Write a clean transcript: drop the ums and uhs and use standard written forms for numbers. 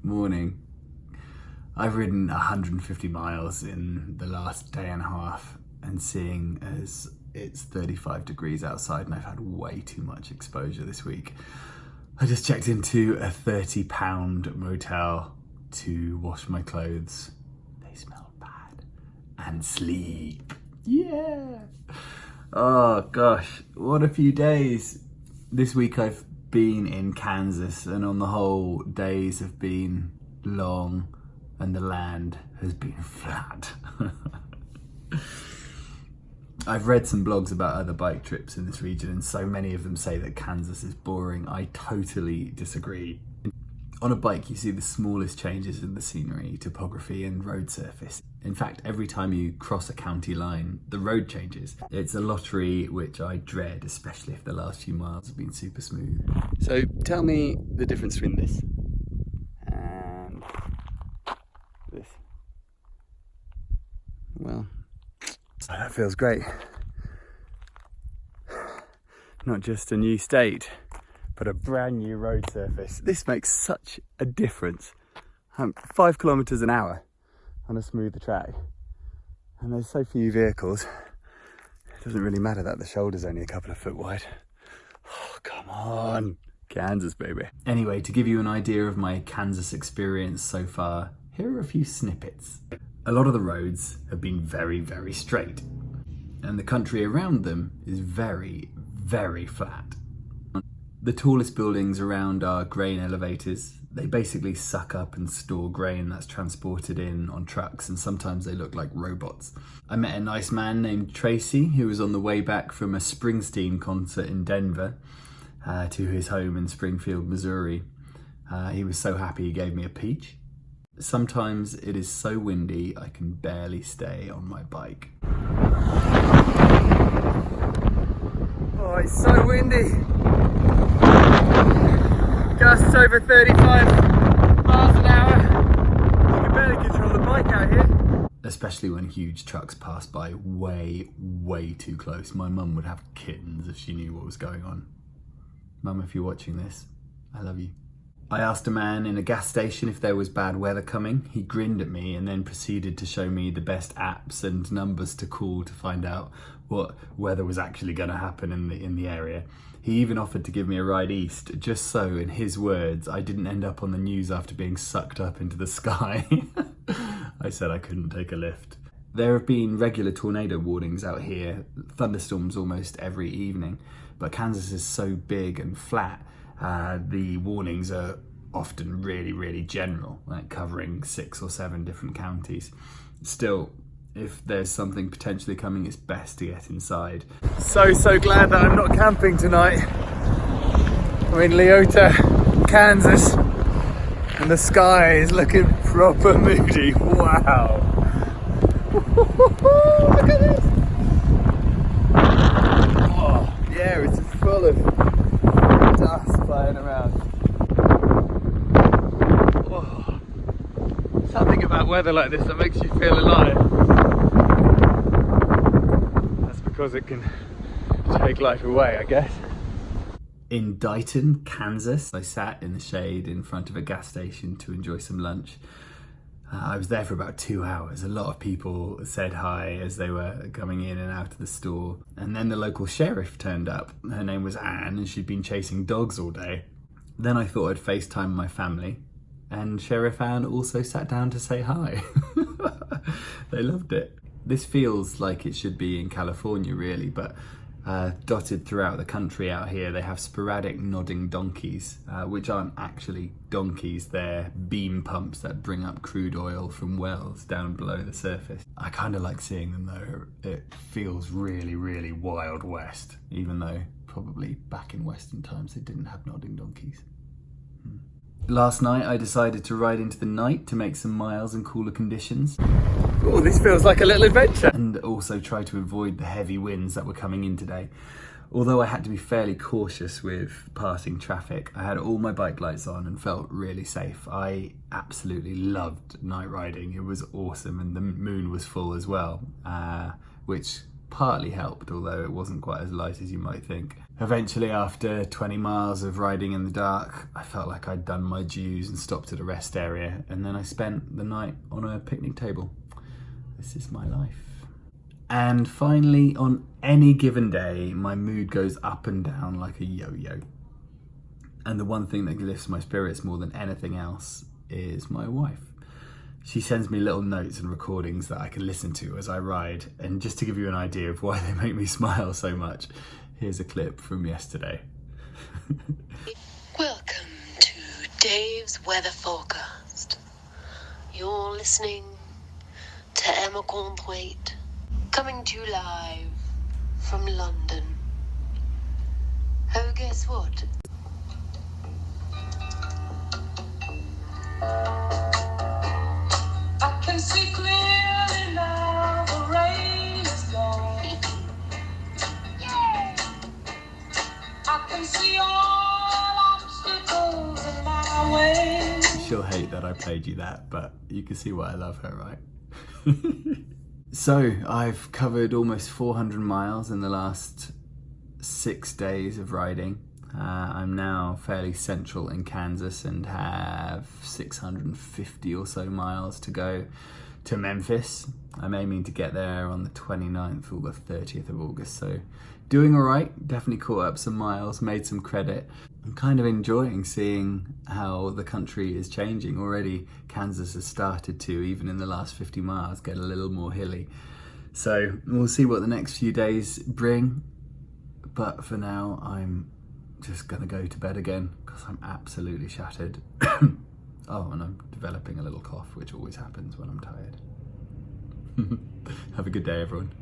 morning. I've ridden 150 miles in the last day and a half, and seeing as it's 35 degrees outside and I've had way too much exposure this week, I just checked into a £30 motel to wash my clothes. They smell bad. And sleep. Yeah. Oh gosh, what a few days. This week I've been in Kansas, and on the whole, days have been long and the land has been flat. I've read some blogs about other bike trips in this region, and so many of them say that Kansas is boring. I totally disagree. On a bike, you see the smallest changes in the scenery, topography and road surface. In fact, every time you cross a county line, the road changes. It's a lottery which I dread, especially if the last few miles have been super smooth. So tell me the difference between this and this. Well, that feels great. Not just a new state, but a brand new road surface. This makes such a difference. 5 kilometers an hour on a smoother track, and there's so few vehicles, it doesn't really matter that the shoulder's only a couple of foot wide. Oh, come on, Kansas baby. Anyway, to give you an idea of my Kansas experience so far, here are a few snippets. A lot of the roads have been very, very straight, and the country around them is very, very flat. The tallest buildings around are grain elevators. They basically suck up and store grain that's transported in on trucks, and sometimes they look like robots. I met a nice man named Tracy who was on the way back from a Springsteen concert in Denver to his home in Springfield, Missouri. He was so happy he gave me a peach. Sometimes it is so windy I can barely stay on my bike. Oh, it's so windy. Gusts over 35 miles an hour. You can barely control the bike out here. Especially when huge trucks pass by way, way too close. My mum would have kittens if she knew what was going on. Mum, if you're watching this, I love you. I asked a man in a gas station if there was bad weather coming. He grinned at me and then proceeded to show me the best apps and numbers to call to find out what weather was actually going to happen in the area. He even offered to give me a ride east, just so, in his words, I didn't end up on the news after being sucked up into the sky. I said I couldn't take a lift. There have been regular tornado warnings out here, thunderstorms almost every evening, but Kansas is so big and flat, the warnings are often really, really general, like covering 6 or 7 different counties. Still, if there's something potentially coming, it's best to get inside. So glad that I'm not camping tonight. I'm in Leota, Kansas, and the sky is looking proper moody. Wow. Look at this. Oh, yeah, it's just full of dust flying around. Oh, something about weather like this that makes you feel alive. That's because it can take life away, I guess. In Dighton, Kansas, I sat in the shade in front of a gas station to enjoy some lunch. I was there for about 2 hours. A lot of people said hi as they were coming in and out of the store. And then the local sheriff turned up. Her name was Anne, and she'd been chasing dogs all day. Then I thought I'd FaceTime my family, and Sheriff Anne also sat down to say hi. They loved it. This feels like it should be in California, really, but dotted throughout the country out here, they have sporadic nodding donkeys, which aren't actually donkeys, they're beam pumps that bring up crude oil from wells down below the surface. I kind of like seeing them though. It feels really, really Wild West, even though probably back in Western times they didn't have nodding donkeys. Last night I decided to ride into the night to make some miles in cooler conditions. Oh, this feels like a little adventure. And also try to avoid the heavy winds that were coming in today. Although I had to be fairly cautious with passing traffic, I had all my bike lights on and felt really safe. I absolutely loved night riding. It was awesome, and the moon was full as well, which partly helped, although it wasn't quite as light as you might think. Eventually, after 20 miles of riding in the dark, I felt like I'd done my dues and stopped at a rest area, and then I spent the night on a picnic table. This is my life. And finally, on any given day, my mood goes up and down like a yo-yo. And the one thing that lifts my spirits more than anything else is my wife. She sends me little notes and recordings that I can listen to as I ride. And just to give you an idea of why they make me smile so much, here's a clip from yesterday. Welcome to Dave's weather forecast. You're listening to Emma Gauntwaite, coming to you live from London. Oh, guess what? I can see clearly now, the rain is gone. I can see all obstacles in my way. She'll hate that I played you that, but you can see why I love her, right? So, I've covered almost 400 miles in the last 6 days of riding. I'm now fairly central in Kansas and have 650 or so miles to go to Memphis. I'm aiming to get there on the 29th or the 30th of August, so doing all right. Definitely caught up some miles, made some credit. I'm kind of enjoying seeing how the country is changing. Already Kansas has started to, even in the last 50 miles, get a little more hilly. So we'll see what the next few days bring. But for now, I'm just gonna go to bed again because I'm absolutely shattered. Oh, and I'm developing a little cough, which always happens when I'm tired. Have a good day, everyone.